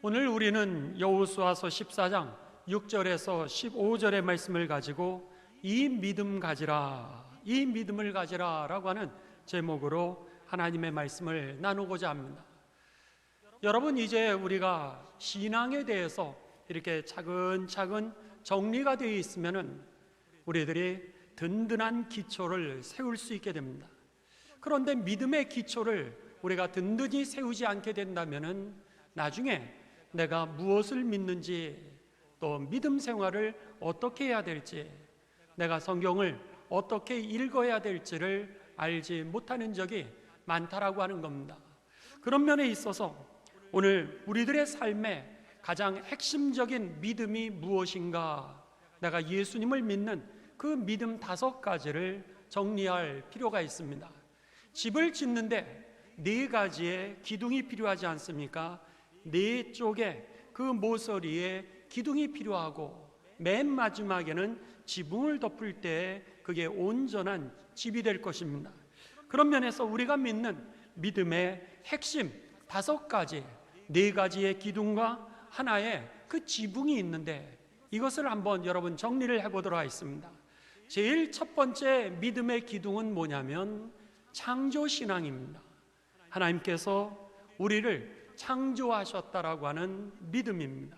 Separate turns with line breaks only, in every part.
오늘 우리는 여호수아서 14장 6절에서 15절의 말씀을 가지고 이 믿음 가지라, 이 믿음을 가지라 라고 하는 제목으로 하나님의 말씀을 나누고자 합니다. 여러분, 이제 우리가 신앙에 대해서 이렇게 차근차근 정리가 되어 있으면 우리들이 든든한 기초를 세울 수 있게 됩니다. 그런데 믿음의 기초를 우리가 든든히 세우지 않게 된다면 나중에 내가 무엇을 믿는지, 또 믿음 생활을 어떻게 해야 될지, 내가 성경을 어떻게 읽어야 될지를 알지 못하는 적이 많다라고 하는 겁니다. 그런 면에 있어서 오늘 우리들의 삶에 가장 핵심적인 믿음이 무엇인가, 내가 예수님을 믿는 그 믿음 5가지를 정리할 필요가 있습니다. 집을 짓는데 4가지의 기둥이 필요하지 않습니까? 4쪽에 그 모서리에 기둥이 필요하고 맨 마지막에는 지붕을 덮을 때 그게 온전한 집이 될 것입니다. 그런 면에서 우리가 믿는 믿음의 핵심 5가지, 4가지의 기둥과 하나의 그 지붕이 있는데, 이것을 한번 여러분 정리를 해보도록 하겠습니다. 제일 첫 번째 믿음의 기둥은 뭐냐면 창조신앙입니다. 하나님께서 우리를 창조하셨다라고 하는 믿음입니다.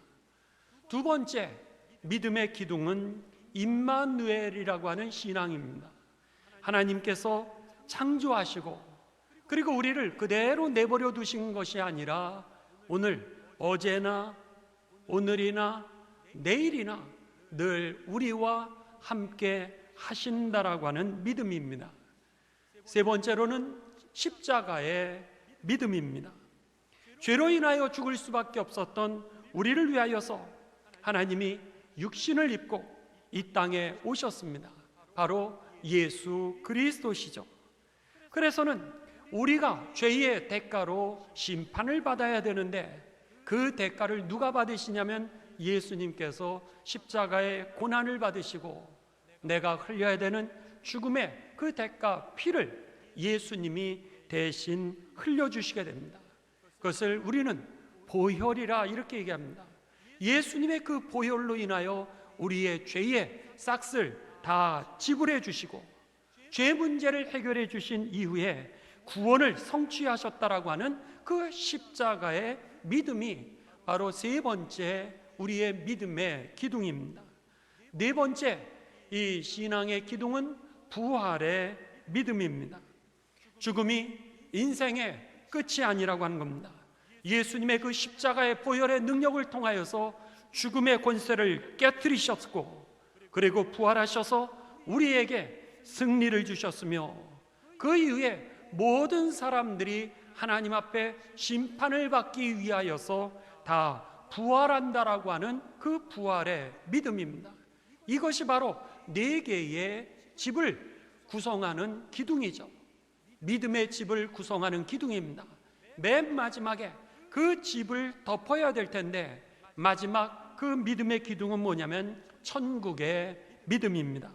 두 번째 믿음의 기둥은 임마누엘이라고 하는 신앙입니다. 하나님께서 창조하시고 그리고 우리를 그대로 내버려 두신 것이 아니라 오늘, 어제나 오늘이나 내일이나 늘 우리와 함께 하신다라고 하는 믿음입니다. 세 번째로는 십자가의 믿음입니다. 죄로 인하여 죽을 수밖에 없었던 우리를 위하여서 하나님이 육신을 입고 이 땅에 오셨습니다. 바로 예수 그리스도시죠. 그래서는 우리가 죄의 대가로 심판을 받아야 되는데, 그 대가를 누가 받으시냐면 예수님께서 십자가의 고난을 받으시고 내가 흘려야 되는 죽음의 그 대가 피를 예수님이 대신 흘려주시게 됩니다. 그것을 우리는 보혈이라 이렇게 얘기합니다. 예수님의 그 보혈로 인하여 우리의 죄의 싹을 다 지불해 주시고 죄 문제를 해결해 주신 이후에 구원을 성취하셨다라고 하는 그 십자가의 믿음이 바로 세 번째 우리의 믿음의 기둥입니다. 네 번째 이 신앙의 기둥은 부활의 믿음입니다. 죽음이 인생의 끝이 아니라고 하는 겁니다. 예수님의 그 십자가의 보혈의 능력을 통하여서 죽음의 권세를 깨뜨리셨고 그리고 부활하셔서 우리에게 승리를 주셨으며 그 이후에 모든 사람들이 하나님 앞에 심판을 받기 위하여서 다 부활한다라고 하는 그 부활의 믿음입니다. 이것이 바로 4개의 집을 구성하는 기둥이죠. 믿음의 집을 구성하는 기둥입니다. 맨 마지막에 그 집을 덮어야 될 텐데 마지막 그 믿음의 기둥은 뭐냐면 천국의 믿음입니다.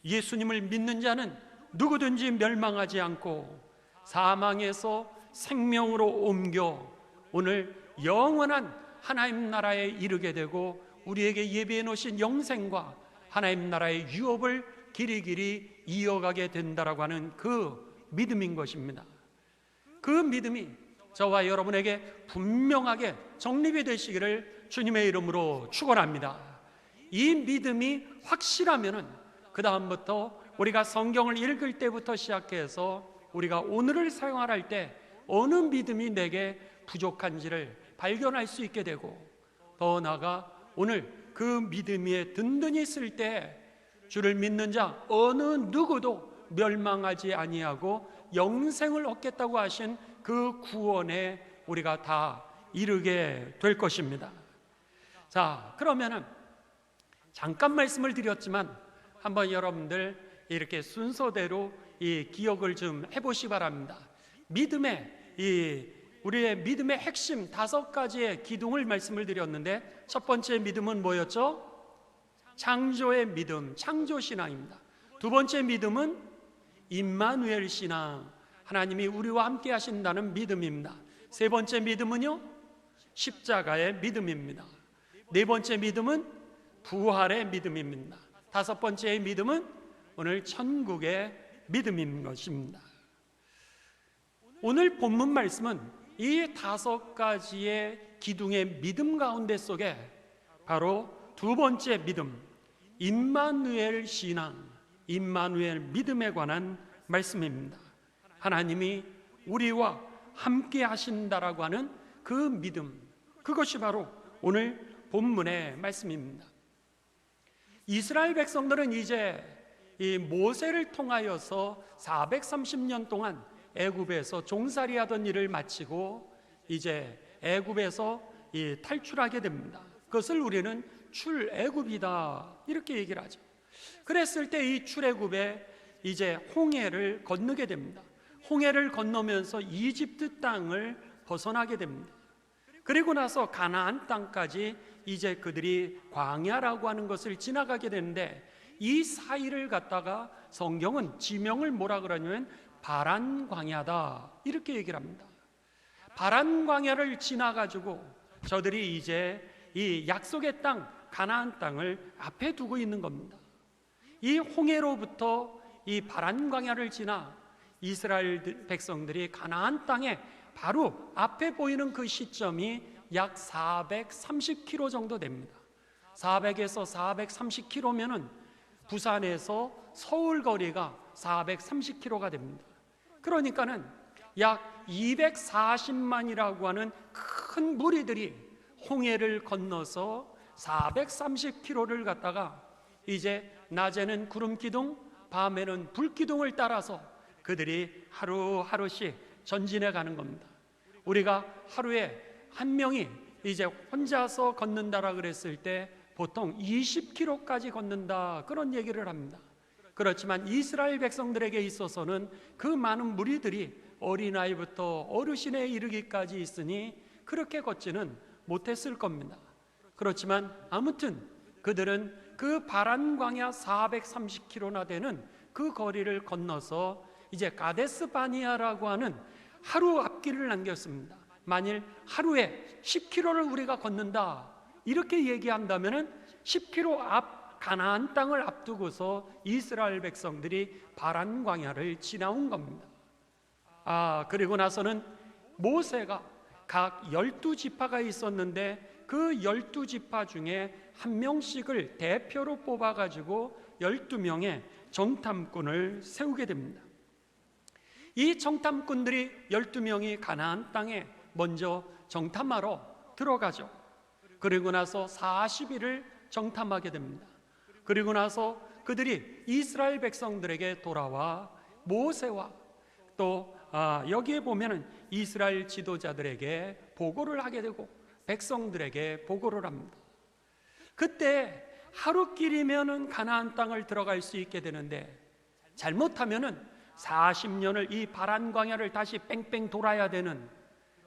예수님을 믿는 자는 누구든지 멸망하지 않고 사망에서 생명으로 옮겨 오늘 영원한 하나님 나라에 이르게 되고 우리에게 예비해 놓으신 영생과 하나님 나라의 유업을 길이길이 이어가게 된다라고 하는 그 믿음인 것입니다. 그 믿음이 저와 여러분에게 분명하게 정립이 되시기를 주님의 이름으로 축원합니다. 이 믿음이 확실하면은 그 다음부터 우리가 성경을 읽을 때부터 시작해서 우리가 오늘을 생활할 때 어느 믿음이 내게 부족한지를 발견할 수 있게 되고, 더 나아가 오늘 그 믿음이 든든히 있을 때 주를 믿는 자 어느 누구도 멸망하지 아니하고 영생을 얻겠다고 하신 그 구원에 우리가 다 이르게 될 것입니다. 자, 그러면은 잠깐 말씀을 드렸지만 한번 여러분들 이렇게 순서대로 이 기억을 좀 해보시기 바랍니다. 우리의 믿음의 핵심 5가지의 기둥을 말씀을 드렸는데, 첫 번째 믿음은 뭐였죠? 창조의 믿음, 창조신앙입니다. 두 번째 믿음은 임마누엘 신앙, 하나님이 우리와 함께 하신다는 믿음입니다. 세 번째 믿음은요, 십자가의 믿음입니다. 네 번째 믿음은 부활의 믿음입니다. 다섯 번째의 믿음은 오늘 천국의 믿음인 것입니다. 오늘 본문 말씀은 이 다섯 가지의 기둥의 믿음 가운데 속에 바로 두 번째 믿음, 임마누엘 신앙, 임마누엘 믿음에 관한 말씀입니다. 하나님이 우리와 함께 하신다라고 하는 그 믿음, 그것이 바로 오늘 본문의 말씀입니다. 이스라엘 백성들은 이제 이 모세를 통하여서 430년 동안 애굽에서 종살이하던 일을 마치고 이제 애굽에서 탈출하게 됩니다. 그것을 우리는 출애굽이다 이렇게 얘기를 하죠. 그랬을 때 이 출애굽에 이제 홍해를 건너게 됩니다. 홍해를 건너면서 이집트 땅을 벗어나게 됩니다. 그리고 나서 가나안 땅까지 이제 그들이 광야라고 하는 것을 지나가게 되는데, 이 사이를 갖다가 성경은 지명을 뭐라 그러냐면 바란 광야다 이렇게 얘기를 합니다. 바란 광야를 지나가지고 저들이 이제 이 약속의 땅 가나안 땅을 앞에 두고 있는 겁니다. 이 홍해로부터 이 바란 광야를 지나 이스라엘 백성들이 가나안 땅에 바로 앞에 보이는 그 시점이 약 430km 정도 됩니다. 400에서 430km면은 부산에서 서울 거리가 430km가 됩니다. 그러니까는 약 240만이라고 하는 큰 무리들이 홍해를 건너서 430km를 갔다가 이제 낮에는 구름 기둥, 밤에는 불 기둥을 따라서 그들이 하루하루씩 전진해 가는 겁니다. 우리가 하루에 한 명이 이제 혼자서 걷는다라 그랬을 때 보통 20km까지 걷는다 그런 얘기를 합니다. 그렇지만 이스라엘 백성들에게 있어서는 그 많은 무리들이 어린아이부터 어르신에 이르기까지 있으니 그렇게 걷지는 못했을 겁니다. 그렇지만 아무튼 그들은 그 바란 광야 430km나 되는 그 거리를 건너서 이제 가데스 바니아라고 하는 하루 앞길을 남겼습니다. 만일 하루에 10km를 우리가 걷는다 이렇게 얘기한다면은 10km 앞 가나안 땅을 앞두고서 이스라엘 백성들이 바란 광야를 지나온 겁니다. 그리고 나서는 모세가 각 12지파가 있었는데 그 12지파 중에 한 명씩을 대표로 뽑아가지고 12명의 정탐꾼을 세우게 됩니다. 이 정탐꾼들이 12명이 가나안 땅에 먼저 정탐하러 들어가죠. 그리고 나서 40일을 정탐하게 됩니다. 그리고 나서 그들이 이스라엘 백성들에게 돌아와 모세와 또 여기에 보면은 이스라엘 지도자들에게 보고를 하게 되고 백성들에게 보고를 합니다. 그때 하루길이면은 가나안 땅을 들어갈 수 있게 되는데 잘못하면은 40년을 이 바란 광야를 다시 뺑뺑 돌아야 되는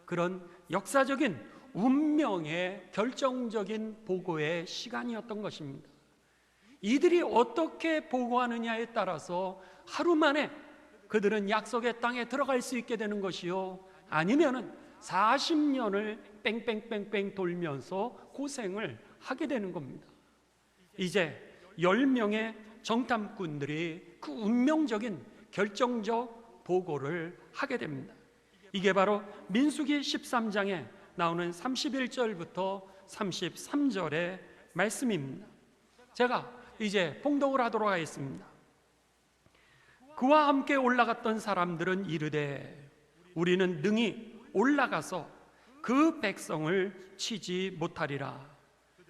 그런 역사적인 운명의 결정적인 보고의 시간이었던 것입니다. 이들이 어떻게 보고하느냐에 따라서 하루 만에 그들은 약속의 땅에 들어갈 수 있게 되는 것이요, 아니면은 40년을 뺑뺑뺑뺑 돌면서 고생을 하게 되는 겁니다. 이제 10명의 정탐꾼들이 그 운명적인 결정적 보고를 하게 됩니다. 이게 바로 민수기 13장에 나오는 31절부터 33절의 말씀입니다. 제가 이제 봉독을 하도록 하겠습니다. 그와 함께 올라갔던 사람들은 이르되 우리는 능히 올라가서 그 백성을 치지 못하리라.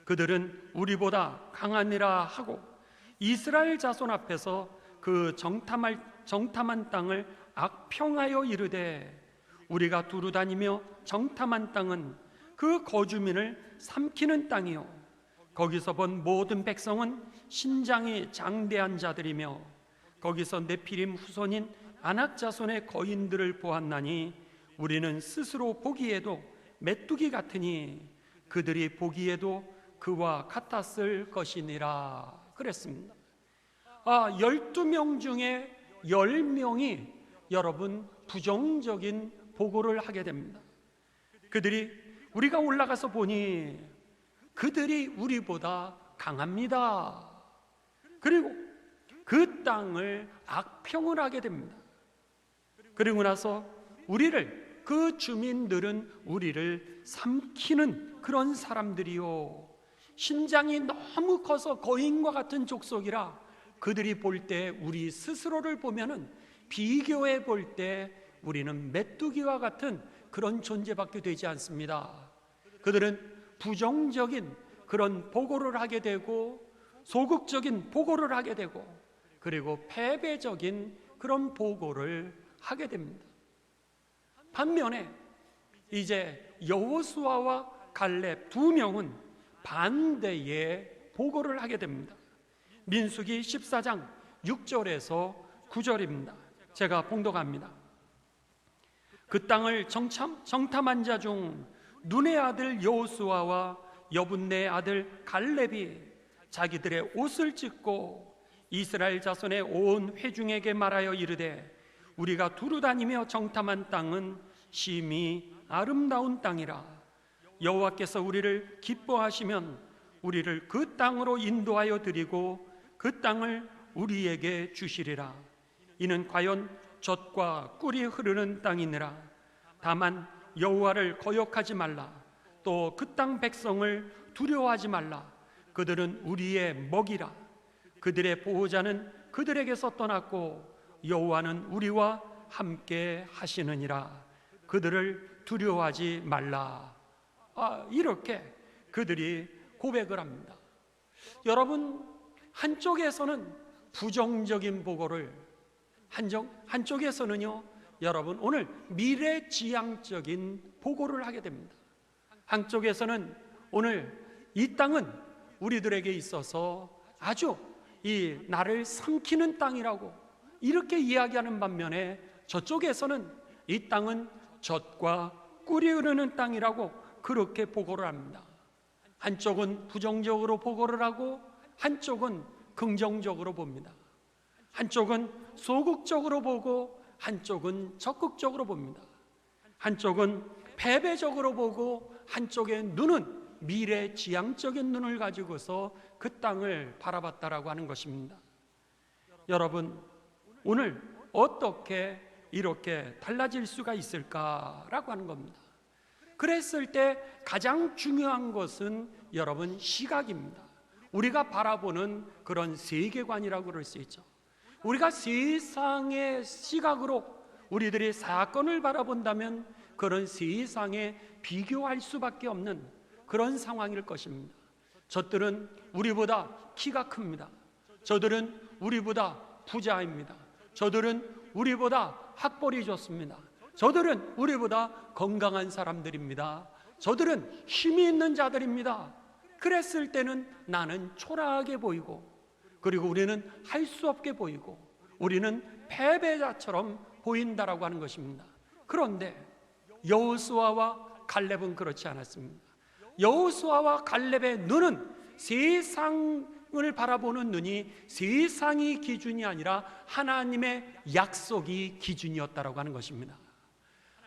그들은 우리보다 강하니라 하고 이스라엘 자손 앞에서 그 정탐한 땅을 악평하여 이르되 우리가 두루 다니며 정탐한 땅은 그 거주민을 삼키는 땅이요 거기서 본 모든 백성은 신장이 장대한 자들이며 거기서 네피림 후손인 아낙 자손의 거인들을 보았나니 우리는 스스로 보기에도 메뚜기 같으니 그들이 보기에도 그와 같았을 것이니라 그랬습니다. 12명 중에 10명이 여러분 부정적인 보고를 하게 됩니다. 그들이 우리가 올라가서 보니 그들이 우리보다 강합니다. 그리고 그 땅을 악평을 하게 됩니다. 그리고 나서 그 주민들은 우리를 삼키는 그런 사람들이요, 신장이 너무 커서 거인과 같은 족속이라 그들이 볼 때 우리 스스로를 보면은 비교해 볼 때 우리는 메뚜기와 같은 그런 존재밖에 되지 않습니다. 그들은 부정적인 그런 보고를 하게 되고, 소극적인 보고를 하게 되고, 그리고 패배적인 그런 보고를 하게 됩니다. 반면에 이제 여호수아와 갈렙 두 명은 반대의 보고를 하게 됩니다. 민수기 14장 6절에서 9절입니다. 제가 봉독합니다. 그 땅을 정탐한 자 중 눈의 아들 여호수아와 여분네의 아들 갈렙이 자기들의 옷을 찢고 이스라엘 자손의 온 회중에게 말하여 이르되, 우리가 두루 다니며 정탐한 땅은 심히 아름다운 땅이라. 여호와께서 우리를 기뻐하시면 우리를 그 땅으로 인도하여 드리고 그 땅을 우리에게 주시리라. 이는 과연 젖과 꿀이 흐르는 땅이니라. 다만 여호와를 거역하지 말라. 또 그 땅 백성을 두려워하지 말라. 그들은 우리의 먹이라. 그들의 보호자는 그들에게서 떠났고 여호와는 우리와 함께 하시느니라. 그들을 두려워하지 말라. 이렇게 그들이 고백을 합니다. 여러분, 한쪽에서는 부정적인 보고를, 한쪽에서는요, 여러분 오늘 미래지향적인 보고를 하게 됩니다. 한쪽에서는 오늘 이 땅은 우리들에게 있어서 아주 이 나를 삼키는 땅이라고 이렇게 이야기하는 반면에, 저쪽에서는 이 땅은 젖과 꿀이 흐르는 땅이라고 그렇게 보고를 합니다. 한쪽은 부정적으로 보고를 하고 한쪽은 긍정적으로 봅니다. 한쪽은 소극적으로 보고 한쪽은 적극적으로 봅니다. 한쪽은 패배적으로 보고 한쪽의 눈은 미래지향적인 눈을 가지고서 그 땅을 바라봤다라고 하는 것입니다. 여러분, 오늘 어떻게 이렇게 달라질 수가 있을까라고 하는 겁니다. 그랬을 때 가장 중요한 것은 여러분 시각입니다. 우리가 바라보는 그런 세계관이라고 그럴 수 있죠. 우리가 세상의 시각으로 우리들이 사건을 바라본다면 그런 세상에 비교할 수밖에 없는 그런 상황일 것입니다. 저들은 우리보다 키가 큽니다. 저들은 우리보다 부자입니다. 저들은 우리보다 학벌이 좋습니다. 저들은 우리보다 건강한 사람들입니다. 저들은 힘이 있는 자들입니다. 그랬을 때는 나는 초라하게 보이고, 그리고 우리는 할 수 없게 보이고, 우리는 패배자처럼 보인다라고 하는 것입니다. 그런데 여호수아와 갈렙은 그렇지 않았습니다. 여호수아와 갈렙의 눈은 세상을 바라보는 눈이 세상이 기준이 아니라 하나님의 약속이 기준이었다라고 하는 것입니다.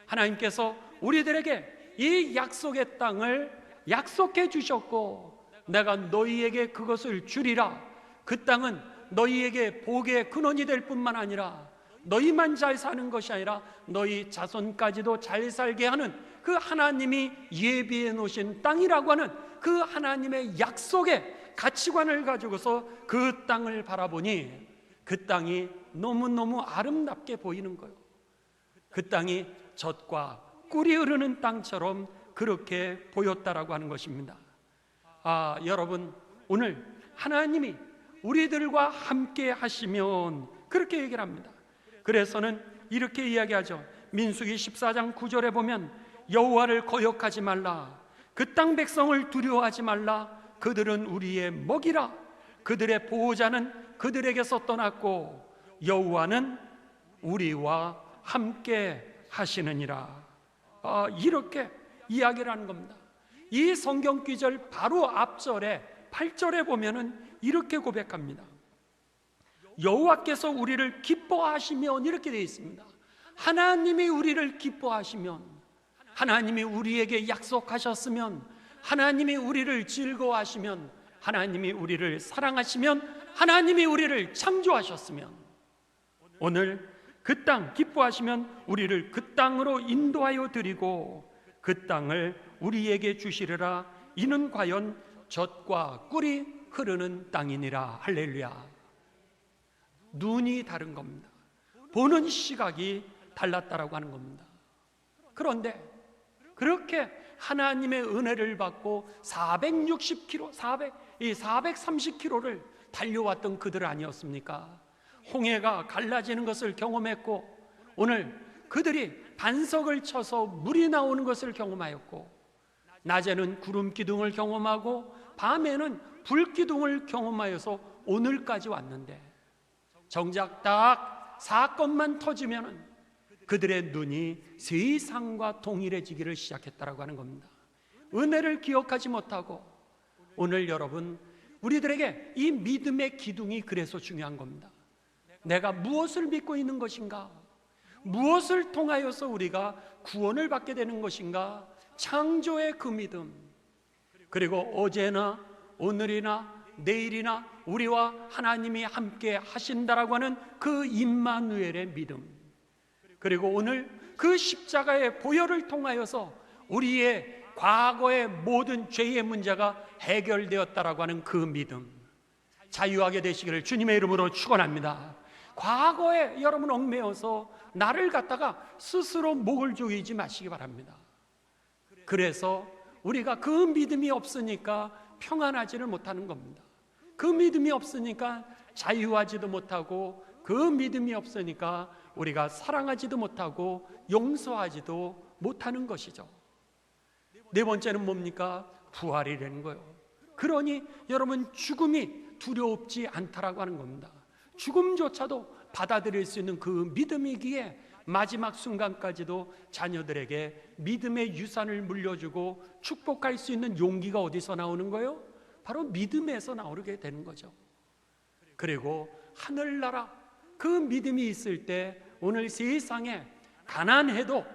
하나님께서 우리들에게 이 약속의 땅을 약속해 주셨고, 내가 너희에게 그것을 주리라. 그 땅은 너희에게 복의 근원이 될 뿐만 아니라 너희만 잘 사는 것이 아니라 너희 자손까지도 잘 살게 하는 그 하나님이 예비해 놓으신 땅이라고 하는 그 하나님의 약속의 가치관을 가지고서 그 땅을 바라보니 그 땅이 너무너무 아름답게 보이는 거예요. 그 땅이 젖과 꿀이 흐르는 땅처럼 그렇게 보였다라고 하는 것입니다. 여러분, 오늘 하나님이 우리들과 함께 하시면 그렇게 얘기를 합니다. 그래서는 이렇게 이야기하죠. 민수기 14장 9절에 보면 여호와를 거역하지 말라. 그 땅 백성을 두려워하지 말라. 그들은 우리의 먹이라. 그들의 보호자는 그들에게서 떠났고 여호와는 우리와 함께 하시느니라. 이렇게 이야기를 하는 겁니다. 이 성경 구절 바로 앞절에 8절에 보면은 이렇게 고백합니다. 여호와께서 우리를 기뻐하시면, 이렇게 되어 있습니다. 하나님이 우리를 기뻐하시면, 하나님이 우리에게 약속하셨으면, 하나님이 우리를 즐거워하시면, 하나님이 우리를 사랑하시면, 하나님이 우리를 창조하셨으면, 오늘 그 땅 기뻐하시면 우리를 그 땅으로 인도하여 드리고 그 땅을 우리에게 주시리라. 이는 과연 젖과 꿀이 흐르는 땅이니라. 할렐루야. 눈이 다른 겁니다. 보는 시각이 달랐다라고 하는 겁니다. 그런데 그렇게 하나님의 은혜를 받고 430km를 달려왔던 그들 아니었습니까? 홍해가 갈라지는 것을 경험했고, 오늘 그들이 반석을 쳐서 물이 나오는 것을 경험하였고, 낮에는 구름 기둥을 경험하고 밤에는 불 기둥을 경험하여서 오늘까지 왔는데, 정작 딱 사건만 터지면 그들의 눈이 세상과 동일해지기를 시작했다라고 하는 겁니다. 은혜를 기억하지 못하고, 오늘 여러분, 우리들에게 이 믿음의 기둥이 그래서 중요한 겁니다. 내가 무엇을 믿고 있는 것인가? 무엇을 통하여서 우리가 구원을 받게 되는 것인가? 창조의 그 믿음, 그리고 어제나 오늘이나 내일이나 우리와 하나님이 함께 하신다라고 하는 그 임마누엘의 믿음, 그리고 오늘 그 십자가의 보혈을 통하여서 우리의 과거의 모든 죄의 문제가 해결되었다라고 하는 그 믿음, 자유하게 되시기를 주님의 이름으로 축원합니다. 과거에 여러분 얽매여서 나를 갖다가 스스로 목을 조이지 마시기 바랍니다. 그래서 우리가 그 믿음이 없으니까 평안하지를 못하는 겁니다. 그 믿음이 없으니까 자유하지도 못하고, 그 믿음이 없으니까 우리가 사랑하지도 못하고 용서하지도 못하는 것이죠. 네 번째는 뭡니까? 부활이라는 거예요. 그러니 여러분, 죽음이 두렵지 않다라고 하는 겁니다. 죽음조차도 받아들일 수 있는 그 믿음이기에 마지막 순간까지도 자녀들에게 믿음의 유산을 물려주고 축복할 수 있는 용기가 어디서 나오는 거예요? 바로 믿음에서 나오게 되는 거죠. 그리고 하늘나라, 그 믿음이 있을 때 오늘 세상에 가난해도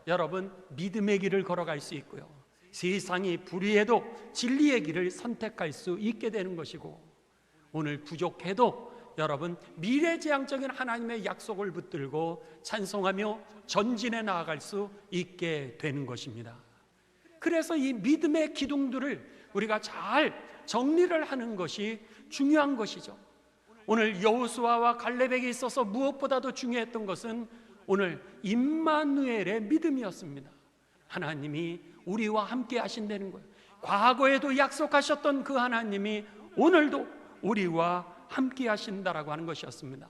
여러분 믿음의 길을 걸어갈 수 있고요, 세상이 불의해도 진리의 길을 선택할 수 있게 되는 것이고, 오늘 부족해도 여러분 미래지향적인 하나님의 약속을 붙들고 찬송하며 전진해 나아갈 수 있게 되는 것입니다. 그래서 이 믿음의 기둥들을 우리가 잘 정리를 하는 것이 중요한 것이죠. 오늘 여호수아와 갈렙에게 있어서 무엇보다도 중요했던 것은 오늘 임마누엘의 믿음이었습니다. 하나님이 우리와 함께 하신다는 거예요. 과거에도 약속하셨던 그 하나님이 오늘도 우리와 함께 하신다라고 하는 것이었습니다.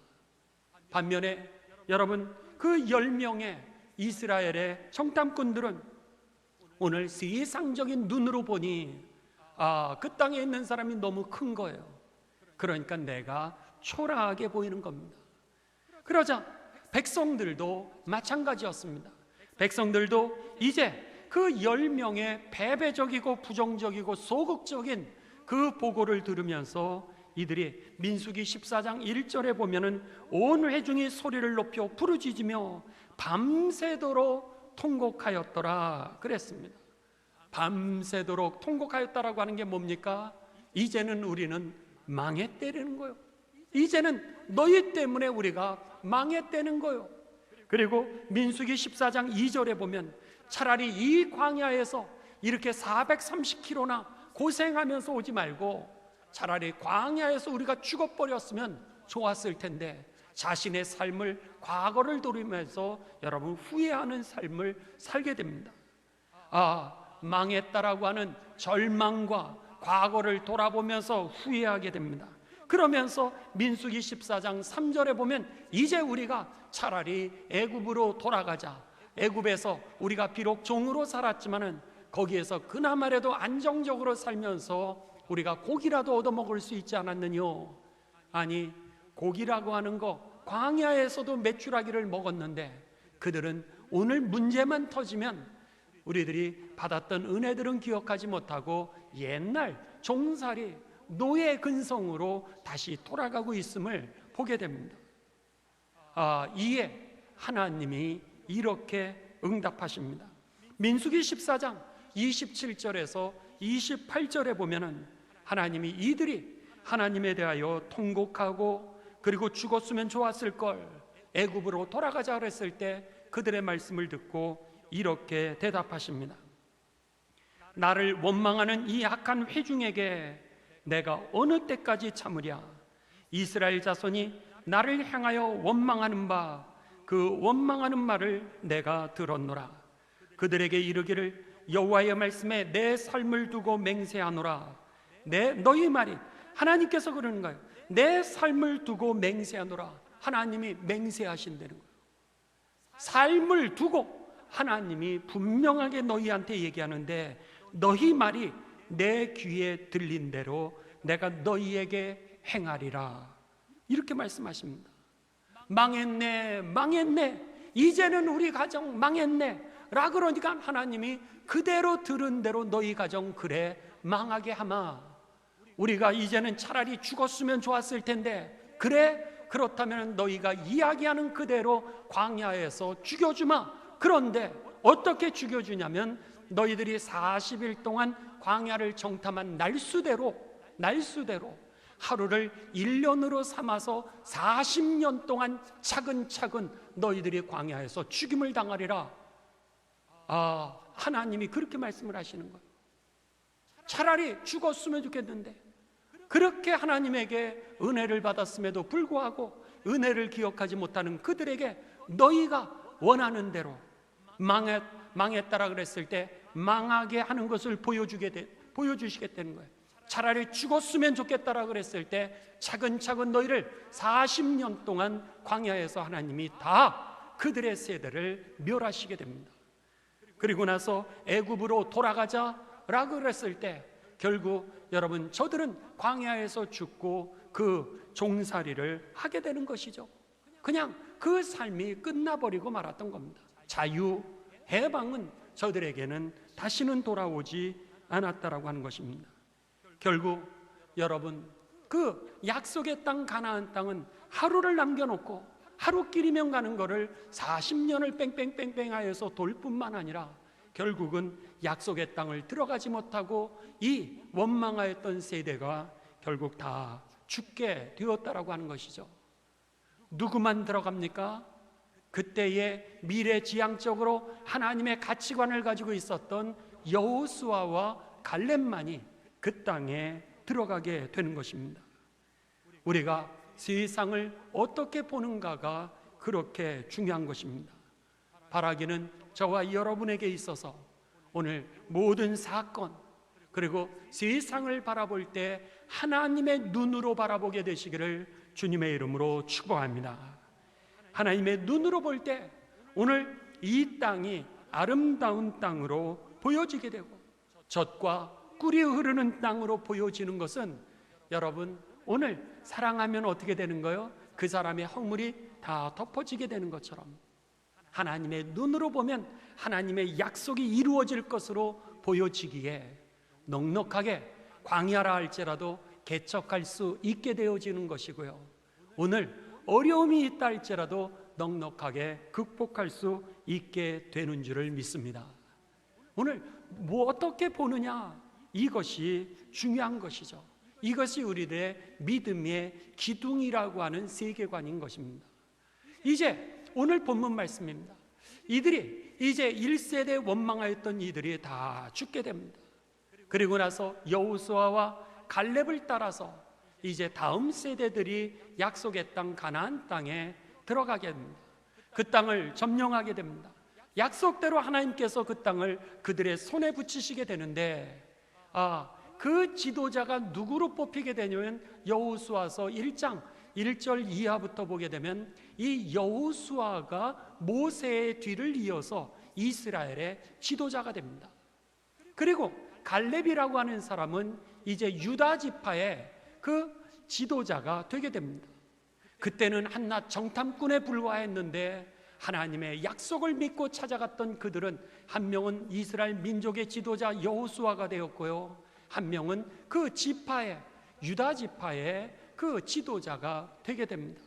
반면에 여러분, 그 10명의 이스라엘의 정탐꾼들은 오늘 세상적인 눈으로 보니 그 땅에 있는 사람이 너무 큰 거예요. 그러니까 내가 초라하게 보이는 겁니다. 그러자 백성들도 마찬가지였습니다. 백성들도 이제 그 10명의 패배적이고 부정적이고 소극적인 그 보고를 들으면서 이들이 민수기 14장 1절에 보면은 온 회중이 소리를 높여 부르짖으며 밤새도록 통곡하였더라 그랬습니다. 밤새도록 통곡하였다라고 하는 게 뭡니까? 이제는 우리는 망했다는 거예요. 이제는 너희 때문에 우리가 망했다는 거예요. 그리고 민수기 14장 2절에 보면 차라리 이 광야에서 이렇게 430km나 고생하면서 오지 말고 차라리 광야에서 우리가 죽어버렸으면 좋았을 텐데, 자신의 삶을, 과거를 돌이면서 여러분 후회하는 삶을 살게 됩니다. 망했다라고 하는 절망과 과거를 돌아보면서 후회하게 됩니다. 그러면서 민수기 14장 3절에 보면 이제 우리가 차라리 애굽으로 돌아가자, 애굽에서 우리가 비록 종으로 살았지만은 거기에서 그나마라도 안정적으로 살면서 우리가 고기라도 얻어먹을 수 있지 않았느뇨. 아니, 고기라고 하는 거 광야에서도 메추라기를 먹었는데 그들은 오늘 문제만 터지면 우리들이 받았던 은혜들은 기억하지 못하고 옛날 종살이 노예 근성으로 다시 돌아가고 있음을 보게 됩니다. 이에 하나님이 이렇게 응답하십니다. 민수기 14장 27절에서 28절에 보면은 하나님이 이들이 하나님에 대하여 통곡하고 그리고 죽었으면 좋았을 걸, 애굽으로 돌아가자 그랬을 때 그들의 말씀을 듣고 이렇게 대답하십니다. 나를 원망하는 이 악한 회중에게 내가 어느 때까지 참으랴? 이스라엘 자손이 나를 향하여 원망하는 바, 그 원망하는 말을 내가 들었노라. 그들에게 이르기를 여호와의 말씀에 내 삶을 두고 맹세하노라. 너희 말이, 하나님께서 그러는 거예요. 내 삶을 두고 맹세하노라. 하나님이 맹세하신다는 거예요. 삶을 두고 하나님이 분명하게 너희한테 얘기하는데, 너희 말이 내 귀에 들린 대로 내가 너희에게 행하리라, 이렇게 말씀하십니다. 망했네, 망했네, 이제는 우리 가정 망했네 라 그러니까 하나님이 그대로 들은 대로 너희 가정 그래 망하게 하마. 우리가 이제는 차라리 죽었으면 좋았을 텐데, 그래 그렇다면 너희가 이야기하는 그대로 광야에서 죽여주마. 그런데 어떻게 죽여주냐면 너희들이 40일 동안 광야를 정탐한 날수대로 하루를 1년으로 삼아서 40년 동안 차근차근 너희들이 광야에서 죽임을 당하리라. 하나님이 그렇게 말씀을 하시는 거예요. 차라리 죽었으면 좋겠는데, 그렇게 하나님에게 은혜를 받았음에도 불구하고 은혜를 기억하지 못하는 그들에게 너희가 원하는 대로 망했다라 그랬을 때 망하게 하는 것을 보여주시겠다는 거예요. 차라리 죽었으면 좋겠다라 그랬을 때 차근차근 너희를 40년 동안 광야에서 하나님이 다 그들의 세대를 멸하시게 됩니다. 그리고 나서 애굽으로 돌아가자라 그랬을 때 결국 여러분, 저들은 광야에서 죽고 그 종살이를 하게 되는 것이죠. 그냥 그 삶이 끝나버리고 말았던 겁니다. 자유, 해방은 저들에게는 다시는 돌아오지 않았다라고 하는 것입니다. 결국 여러분, 그 약속의 땅 가나안 땅은 하루를 남겨놓고 하루끼리면 가는 거를 40년을 뺑뺑뺑뺑 하여서 돌 뿐만 아니라 결국은 약속의 땅을 들어가지 못하고 이 원망하였던 세대가 결국 다 죽게 되었다라고 하는 것이죠. 누구만 들어갑니까? 그때의 미래지향적으로 하나님의 가치관을 가지고 있었던 여호수아와 갈렙만이 그 땅에 들어가게 되는 것입니다. 우리가 세상을 어떻게 보는가가 그렇게 중요한 것입니다. 바라기는 저와 여러분에게 있어서 오늘 모든 사건 그리고 세상을 바라볼 때 하나님의 눈으로 바라보게 되시기를 주님의 이름으로 축복합니다. 하나님의 눈으로 볼 때 오늘 이 땅이 아름다운 땅으로 보여지게 되고 젖과 꿀이 흐르는 땅으로 보여지는 것은 여러분, 오늘 사랑하면 어떻게 되는 거예요? 그 사람의 허물이 다 덮어지게 되는 것처럼 하나님의 눈으로 보면 하나님의 약속이 이루어질 것으로 보여지기에 넉넉하게 광야라 할지라도 개척할 수 있게 되어지는 것이고요, 오늘 어려움이 있다 할지라도 넉넉하게 극복할 수 있게 되는 줄을 믿습니다. 오늘 뭐 어떻게 보느냐, 이것이 중요한 것이죠. 이것이 우리들의 믿음의 기둥이라고 하는 세계관인 것입니다. 이제 오늘 본문 말씀입니다. 이들이 이제 1세대 원망하였던 이들이 다 죽게 됩니다. 그리고 나서 여호수아와 갈렙을 따라서 이제 다음 세대들이 약속의 땅 가나안 땅에 들어가게 됩니다. 그 땅을 점령하게 됩니다. 약속대로 하나님께서 그 땅을 그들의 손에 붙이시게 되는데, 그 지도자가 누구로 뽑히게 되냐면 여호수아서 1장 1절 이하부터 보게 되면 이 여호수아가 모세의 뒤를 이어서 이스라엘의 지도자가 됩니다. 그리고 갈렙이라고 하는 사람은 이제 유다 지파의 그 지도자가 되게 됩니다. 그때는 한낱 정탐꾼에 불과했는데 하나님의 약속을 믿고 찾아갔던 그들은 한 명은 이스라엘 민족의 지도자 여호수아가 되었고요, 한 명은 그 지파의 유다 지파의 그 지도자가 되게 됩니다.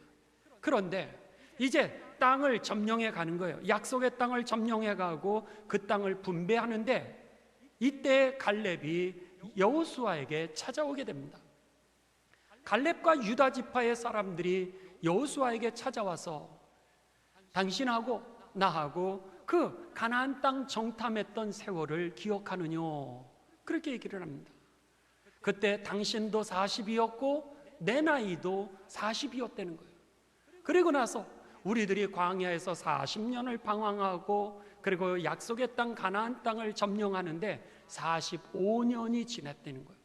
그런데 이제 땅을 점령해 가는 거예요. 약속의 땅을 점령해 가고 그 땅을 분배하는데, 이때 갈렙이 여호수아에게 찾아오게 됩니다. 갈렙과 유다 지파의 사람들이 여호수아에게 찾아와서 당신하고 나하고 그 가나안 땅 정탐했던 세월을 기억하느냐, 그렇게 얘기를 합니다. 그때 당신도 40이었고 내 나이도 40이었다는 거예요. 그리고 나서 우리들이 광야에서 40년을 방황하고 그리고 약속의 땅 가나안 땅을 점령하는데 45년이 지났다는 거예요.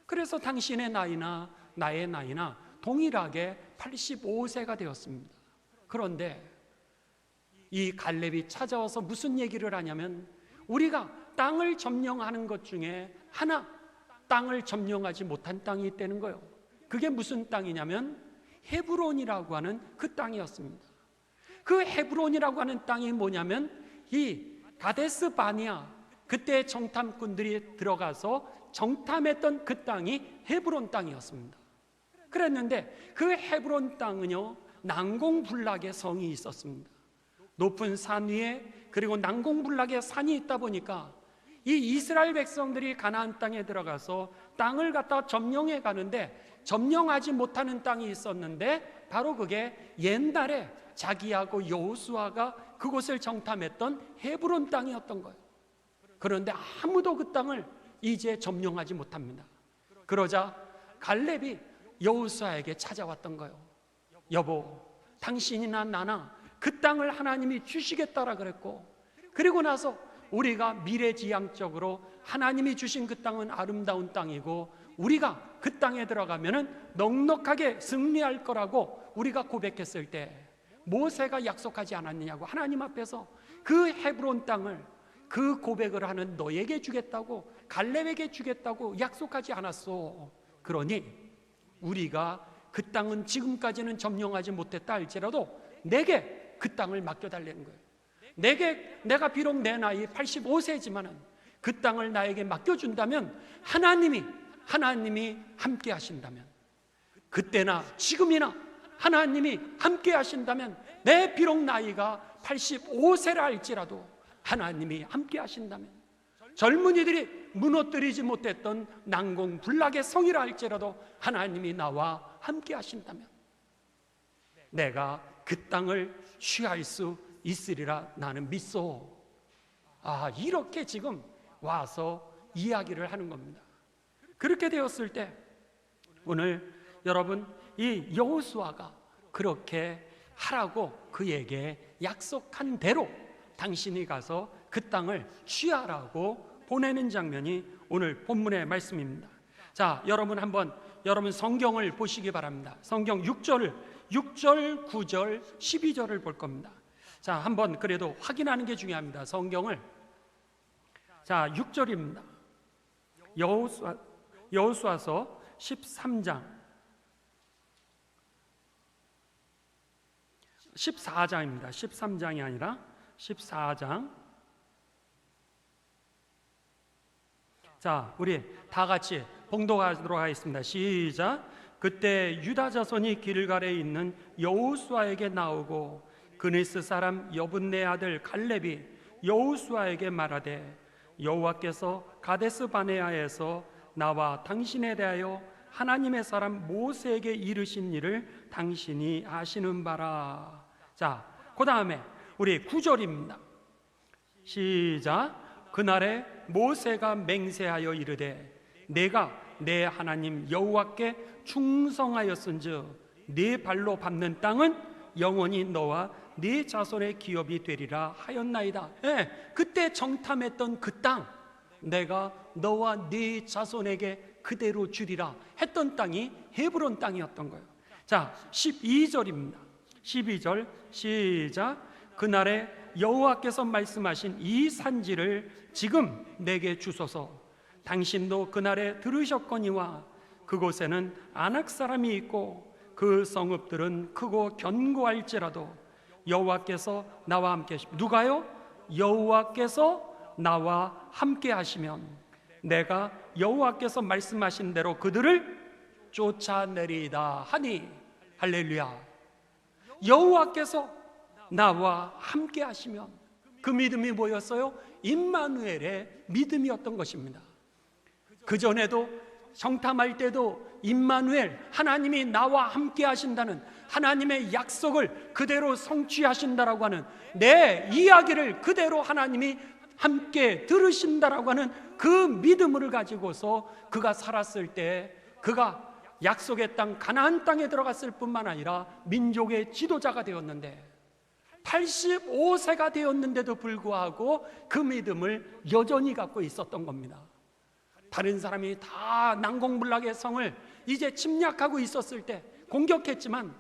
그래서 당신의 나이나 나의 나이나 동일하게 85세가 되었습니다. 그런데 이 갈렙이 찾아와서 무슨 얘기를 하냐면, 우리가 땅을 점령하는 것 중에 하나, 땅을 점령하지 못한 땅이 있다는 거예요. 그게 무슨 땅이냐면 헤브론이라고 하는 그 땅이었습니다. 그 헤브론이라고 하는 땅이 뭐냐면 이 가데스 바니아, 그때 정탐꾼들이 들어가서 정탐했던 그 땅이 헤브론 땅이었습니다. 그랬는데 그 헤브론 땅은요, 난공불락의 성이 있었습니다. 높은 산 위에, 그리고 난공불락의 산이 있다 보니까 이 이스라엘 백성들이 가나안 땅에 들어가서 땅을 갖다 점령해 가는데 점령하지 못하는 땅이 있었는데, 바로 그게 옛날에 자기하고 여호수아가 그곳을 정탐했던 헤브론 땅이었던 거예요. 그런데 아무도 그 땅을 이제 점령하지 못합니다. 그러자 갈렙이 여호수아에게 찾아왔던 거예요. 여보, 당신이나 나나 그 땅을 하나님이 주시겠다라 그랬고, 그리고 나서 우리가 미래지향적으로 하나님이 주신 그 땅은 아름다운 땅이고 우리가 그 땅에 들어가면은 넉넉하게 승리할 거라고 우리가 고백했을 때 모세가 약속하지 않았느냐고, 하나님 앞에서 그 헤브론 땅을 그 고백을 하는 너에게 주겠다고, 갈렙에게 주겠다고 약속하지 않았소. 그러니 우리가 그 땅은 지금까지는 점령하지 못했다 할지라도 내게 그 땅을 맡겨달라는 거예요. 내가 비록 내 나이 85세지만은 그 땅을 나에게 맡겨준다면 하나님이 함께 하신다면, 그때나 지금이나 하나님이 함께 하신다면, 내 비록 나이가 85세라 할지라도 하나님이 함께 하신다면, 젊은이들이 무너뜨리지 못했던 난공불락의 성이라 할지라도 하나님이 나와 함께 하신다면 내가 그 땅을 취할 수 있으리라 나는 믿소. 이렇게 지금 와서 이야기를 하는 겁니다. 그렇게 되었을 때 오늘 여러분, 이 여호수아가 그렇게 하라고 그에게 약속한 대로 당신이 가서 그 땅을 취하라고 보내는 장면이 오늘 본문의 말씀입니다. 자, 여러분 한번 여러분 성경을 보시기 바랍니다. 성경 6절, 9절, 12절을 볼 겁니다. 자, 한번 그래도 확인하는 게 중요합니다. 성경을. 자, 6절입니다. 여호수아서 13장 14장입니다. 13장이 아니라 14장. 자, 우리 다 같이 봉독하도록 하겠습니다. 시작. 그때 유다 자손이 길갈에 있는 여호수아에게 나오고 그니스 사람 여분네 아들 갈렙이 여호수아에게 말하되, 여호와께서 가데스 바네아에서 나와 당신에 대하여 하나님의 사람 모세에게 이르신 일을 당신이 아시는 바라. 자, 그 다음에 우리 9절입니다. 시작. 그날에 모세가 맹세하여 이르되, 내가 내 하나님 여호와께 충성하였은즉 네 발로 밟는 땅은 영원히 너와 네 자손의 기업이 되리라 하였나이다. 그때 정탐했던 그 땅, 내가 너와 네 자손에게 그대로 주리라 했던 땅이 헤브론 땅이었던 거예요. 자, 12절입니다. 12절 시작. 그날에 여호와께서 말씀하신 이 산지를 지금 내게 주소서. 당신도 그날에 들으셨거니와 그곳에는 아낙 사람이 있고 그 성읍들은 크고 견고할지라도 여호와께서 나와 함께 하시면, 누가요? 여호와께서 나와 함께 하시면 내가 여호와께서 말씀하신 대로 그들을 쫓아내리이다 하니. 할렐루야. 여호와께서 나와 함께 하시면, 그 믿음이 뭐였어요? 임마누엘의 믿음이었던 것입니다. 그전에도 정탐할 때도 임마누엘, 하나님이 나와 함께 하신다는 하나님의 약속을 그대로 성취하신다라고 하는, 내 이야기를 그대로 하나님이 함께 들으신다라고 하는 그 믿음을 가지고서 그가 살았을 때, 그가 약속의 땅 가나안 땅에 들어갔을 뿐만 아니라 민족의 지도자가 되었는데, 85세가 되었는데도 불구하고 그 믿음을 여전히 갖고 있었던 겁니다. 다른 사람이 다 난공불락의 성을 이제 침략하고 있었을 때 공격했지만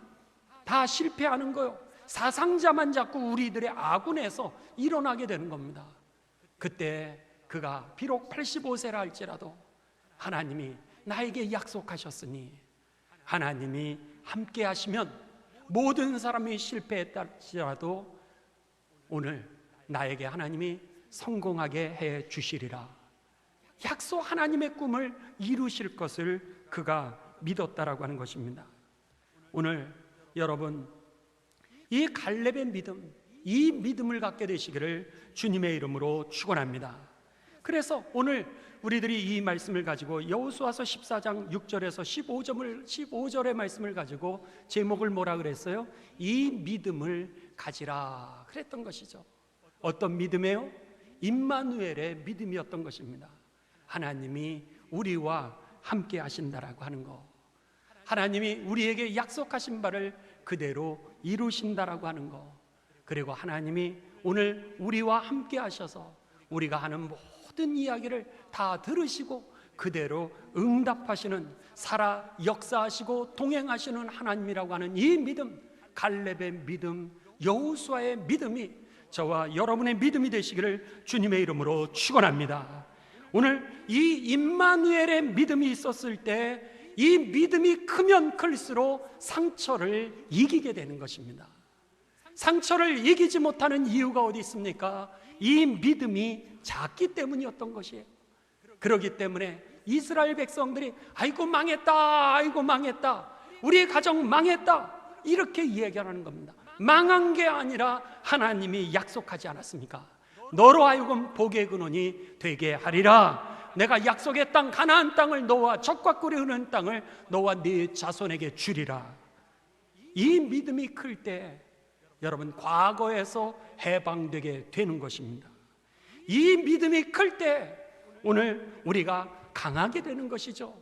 다 실패하는 거요. 사상자만 자꾸 우리들의 아군에서 일어나게 되는 겁니다. 그때 그가 비록 85세라 할지라도 하나님이 나에게 약속하셨으니, 하나님이 함께 하시면 모든 사람이 실패했다 할지라도 오늘 나에게 하나님이 성공하게 해 주시리라. 약속, 하나님의 꿈을 이루실 것을 그가 믿었다라고 하는 것입니다. 오늘 여러분, 이 갈렙의 믿음, 이 믿음을 갖게 되시기를 주님의 이름으로 축원합니다. 그래서 오늘 우리들이 이 말씀을 가지고 여호수아서 14장 6절에서 15절의 말씀을 가지고 제목을 뭐라 그랬어요? 이 믿음을 가지라 그랬던 것이죠. 어떤 믿음이에요? 임마누엘의 믿음이었던 것입니다. 하나님이 우리와 함께 하신다라고 하는 거, 하나님이 우리에게 약속하신 바를 그대로 이루신다라고 하는 거, 그리고 하나님이 오늘 우리와 함께 하셔서 우리가 하는 모든 이야기를 다 들으시고 그대로 응답하시는, 살아 역사하시고 동행하시는 하나님이라고 하는 이 믿음, 갈렙의 믿음, 여호수아의 믿음이 저와 여러분의 믿음이 되시기를 주님의 이름으로 축원합니다. 오늘 이 임마누엘의 믿음이 있었을 때 이 믿음이 크면 클수록 상처를 이기게 되는 것입니다. 상처를 이기지 못하는 이유가 어디 있습니까? 이 믿음이 작기 때문이었던 것이에요. 그렇기 때문에 이스라엘 백성들이 아이고 망했다, 아이고 망했다, 우리 가정 망했다, 이렇게 이야기하는 겁니다. 망한 게 아니라 하나님이 약속하지 않았습니까? 너로 하여금 복의 근원이 되게 하리라. 내가 약속의 땅 가나안 땅을 너와 젖과 꿀이 흐르는 땅을 너와 네 자손에게 주리라. 이 믿음이 클 때 여러분 과거에서 해방되게 되는 것입니다. 이 믿음이 클 때 오늘 우리가 강하게 되는 것이죠.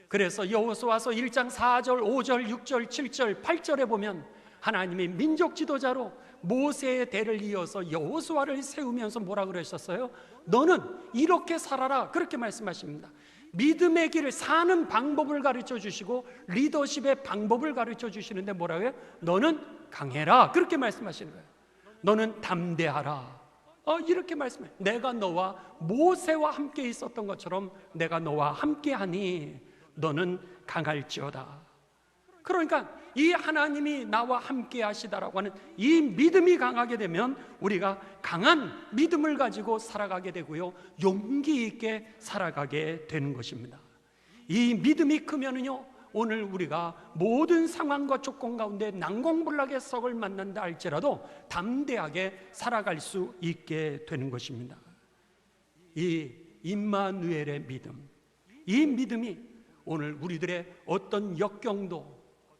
그래서 여호수아서 1장 4절, 5절, 6절, 7절, 8절에 보면 하나님이 민족 지도자로 모세의 대를 이어서 여호수아를 세우면서 뭐라 그러셨어요? 너는 이렇게 살아라, 그렇게 말씀하십니다. 믿음의 길을 사는 방법을 가르쳐 주시고 리더십의 방법을 가르쳐 주시는데 뭐라고 해요? 너는 강해라, 그렇게 말씀하시는 거예요. 너는 담대하라, 이렇게 말씀해요. 내가 너와 모세와 함께 있었던 것처럼 내가 너와 함께하니 너는 강할지어다. 그러니까 이 하나님이 나와 함께 하시다라고 하는 이 믿음이 강하게 되면 우리가 강한 믿음을 가지고 살아가게 되고요, 용기 있게 살아가게 되는 것입니다. 이 믿음이 크면은요, 오늘 우리가 모든 상황과 조건 가운데 난공불락의 석을 만난다 할지라도 담대하게 살아갈 수 있게 되는 것입니다. 이 임마누엘의 믿음, 이 믿음이 오늘 우리들의 어떤 역경도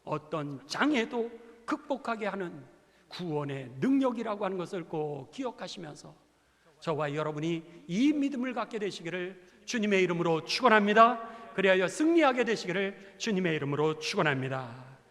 어떤 장애도 극복하게 하는 구원의 능력이라고 하는 것을 꼭 기억하시면서 저와 여러분이 이 믿음을 갖게 되시기를 주님의 이름으로 축원합니다. 그리하여 승리하게 되시기를 주님의 이름으로 축원합니다.